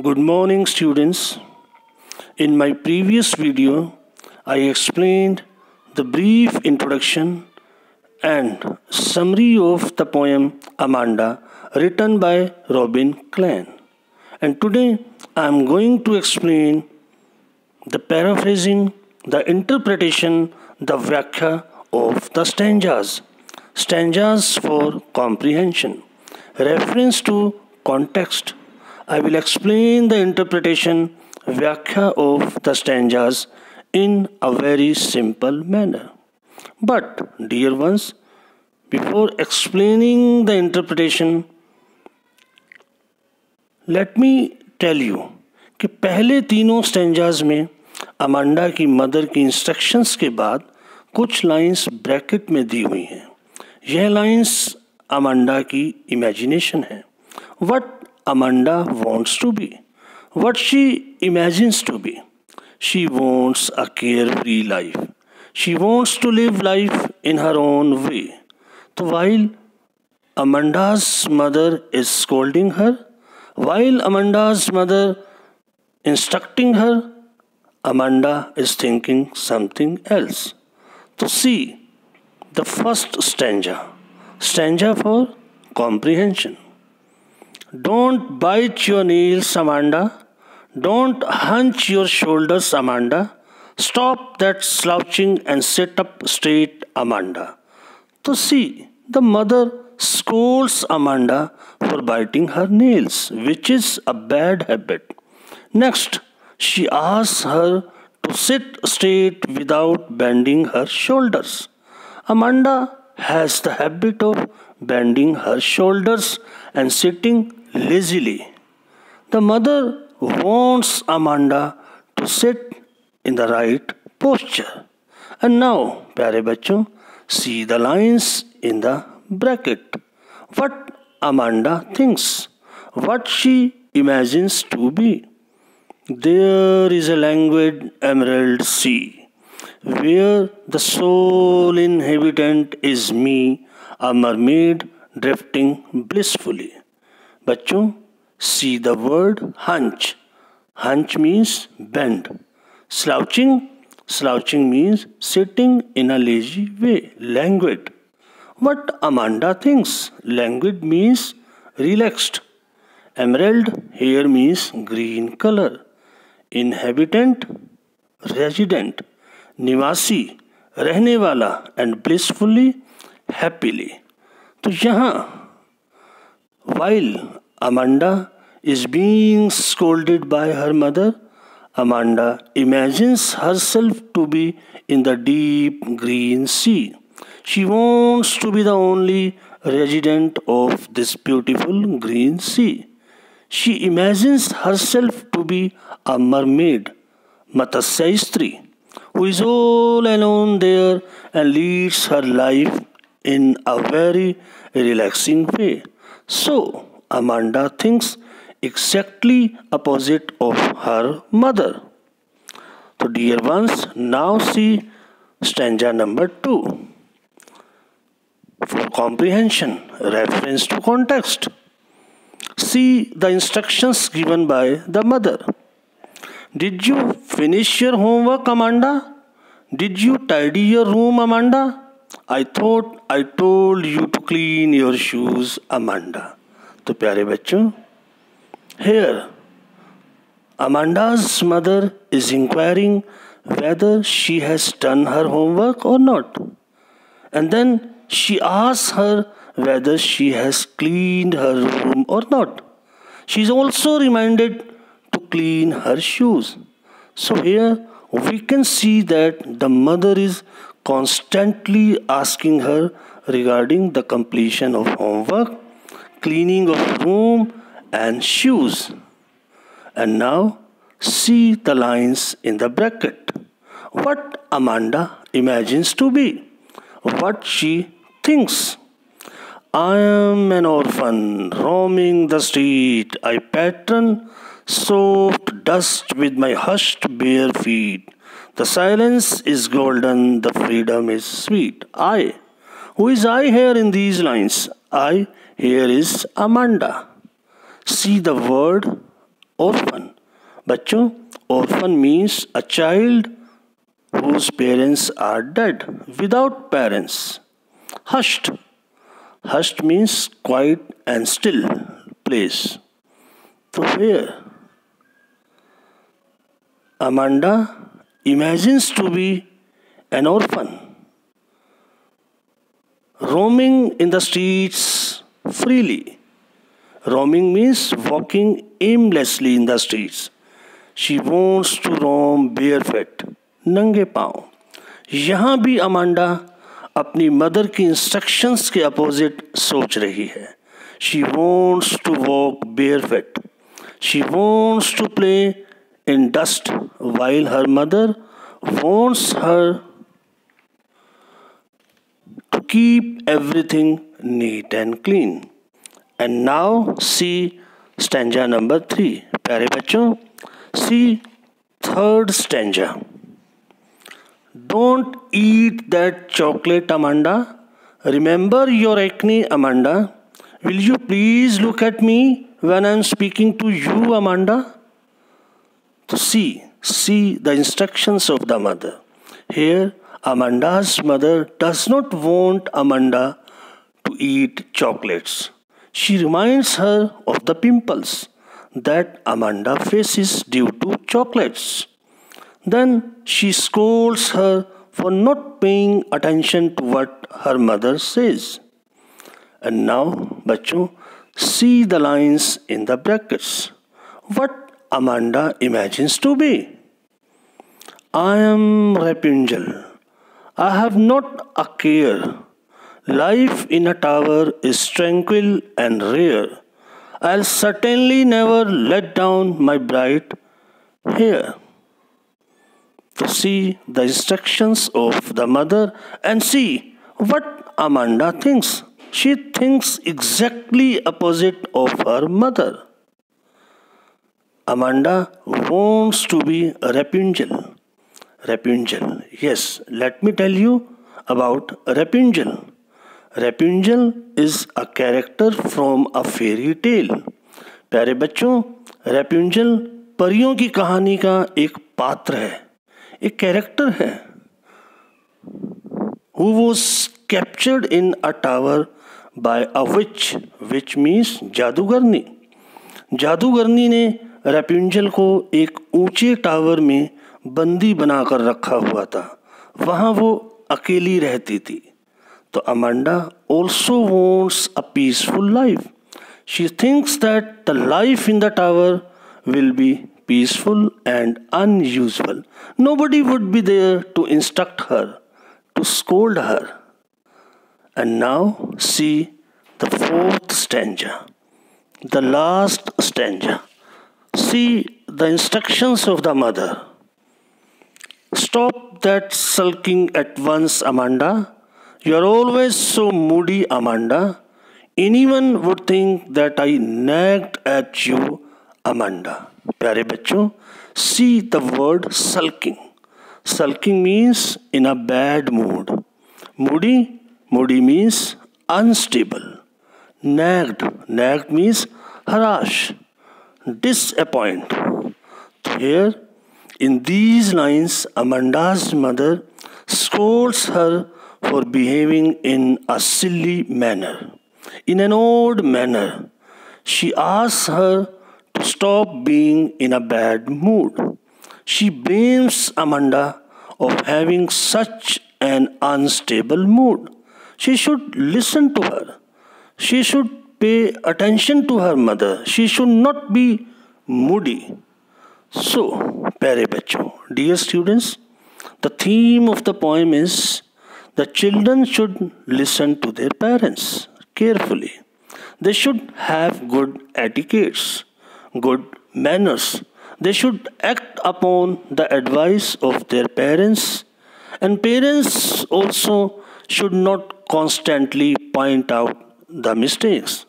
Good morning, students. In my previous video, I explained the brief introduction and summary of the poem Amanda written by Robin Klein. And today I am going to explain the paraphrasing, the interpretation, the Vyakhya of the stanzas. Stanzas for comprehension. Reference to context. I will explain the interpretation, Vyakhya of the stanzas in a very simple manner. But, dear ones, before explaining the interpretation, let me tell you कि पहले तीनों stanzas में Amanda की mother की instructions के बाद कुछ lines bracket में दी हुई हैं. यह लाइंस अमांडा की इमेजिनेशन है. What Amanda wants to be, what she imagines to be. She wants a care free life. She wants to live life in her own way. तो while Amanda's mother is scolding her, while Amanda's mother instructing her, Amanda is thinking something else. To see the first stanza, stanza for comprehension. Don't bite your nails, Amanda. Don't hunch your shoulders, Amanda. Stop that slouching and sit up straight, Amanda. To see, the mother scolds Amanda for biting her nails, which is a bad habit. Next, she asks her to sit straight without bending her shoulders. Amanda has the habit of bending her shoulders and sitting lazily. The mother wants Amanda to sit in the right posture. And now, प्यारे बच्चों, see the lines in the bracket. What Amanda thinks, what she imagines to be. There is a languid emerald sea, where the sole inhabitant is me, a mermaid drifting blissfully. बच्चों, see the word hunch. Hunch means bend. Slouching, slouching means sitting in a lazy way, languid. What Amanda thinks, languid means relaxed. Emerald here means green color. Inhabitant, resident. निवासी, रहने वाला. And blissfully, happily. तो यहाँ while Amanda is being scolded by her mother, Amanda imagines herself to be in the deep green sea. She wants to be the only resident of this beautiful green sea. She imagines herself to be a mermaid, Matsaystri, who is all alone there and leads her life in a very relaxing way. So, Amanda thinks exactly opposite of her mother. So, dear ones, now see stanza number 2. For comprehension, reference to context. See the instructions given by the mother. Did you finish your homework, Amanda? Did you tidy your room, Amanda? I thought I told you to clean your shoes, Amanda. तो प्यारे बच्चों, here Amanda's mother is inquiring whether she has done her homework or not. And then she asks her whether she has cleaned her room or not. She is also reminded to clean her shoes. So here we can see that the mother is constantly asking her regarding the completion of homework, cleaning of room and shoes. And now see the lines in the bracket. What Amanda imagines to be, what she thinks. I am an orphan roaming the street. I pattern soft dust with my hushed bare feet. The silence is golden, the freedom is sweet. I. Who is I here in these lines? I here is Amanda. See the word orphan. बच्चों, orphan means a child whose parents are dead, without parents. Hushed. Hushed means quiet and still place. So here, Amanda imagines to be an orphan, roaming in the streets freely. Roaming means walking aimlessly in the streets. She wants to roam barefoot, नंगे पाँव. यहाँ भी Amanda अपनी mother की instructions के opposite सोच रही है. She wants to walk barefoot. She wants to play in dust while her mother wants her to keep everything neat and clean. And now see stanza number 3. प्यारे बच्चों, see third stanza. Don't eat that chocolate, Amanda. Remember your acne, Amanda. Will you please look at me when I am speaking to you, Amanda? So see the instructions of the mother. Here, Amanda's mother does not want Amanda to eat chocolates. She reminds her of the pimples that Amanda faces due to chocolates. Then she scolds her for not paying attention to what her mother says. And now, बच्चों, see the lines in the brackets. What Amanda imagines to be. I am Rapunzel. I have not a care. Life in a tower is tranquil and rare. I'll certainly never let down my bright hair. To see the instructions of the mother and see what Amanda thinks. She thinks exactly opposite of her mother. Amanda wants to be Rapunzel. Rapunzel. Yes, let me tell you about Rapunzel. Rapunzel is a character from a fairy tale. प्यारे बच्चों, Rapunzel परियों की कहानी का एक पात्र है, एक कैरेक्टर है. Who was captured in a tower by a witch. Witch means जादूगरनी. जादूगरनी ने Rapunzel को एक ऊंचे टावर में बंदी बनाकर रखा हुआ था. वहाँ वो अकेली रहती थी. तो Amanda also wants a peaceful life. She thinks that the life in the tower will be peaceful and unusual. Nobody would be there to instruct her, to scold her. And now see the fourth stanza, the last stanza. See the instructions of the mother. Stop that sulking at once, Amanda. You are always so moody, Amanda. Anyone would think that I nagged at you, Amanda. प्यारे बच्चों, see the word sulking. Sulking means in a bad mood. Moody means unstable. Nagged means harass, disappoint. Here, in these lines, Amanda's mother scolds her for behaving in a silly manner, in an odd manner. She asks her to stop being in a bad mood. She blames Amanda of having such an unstable mood. She should listen to her. She should pay attention to her mother. She should not be moody. So, प्यारे बच्चों, dear students, the theme of the poem is the children should listen to their parents carefully. They should have good etiquettes, good manners. They should act upon the advice of their parents, and parents also should not constantly point out the mistakes.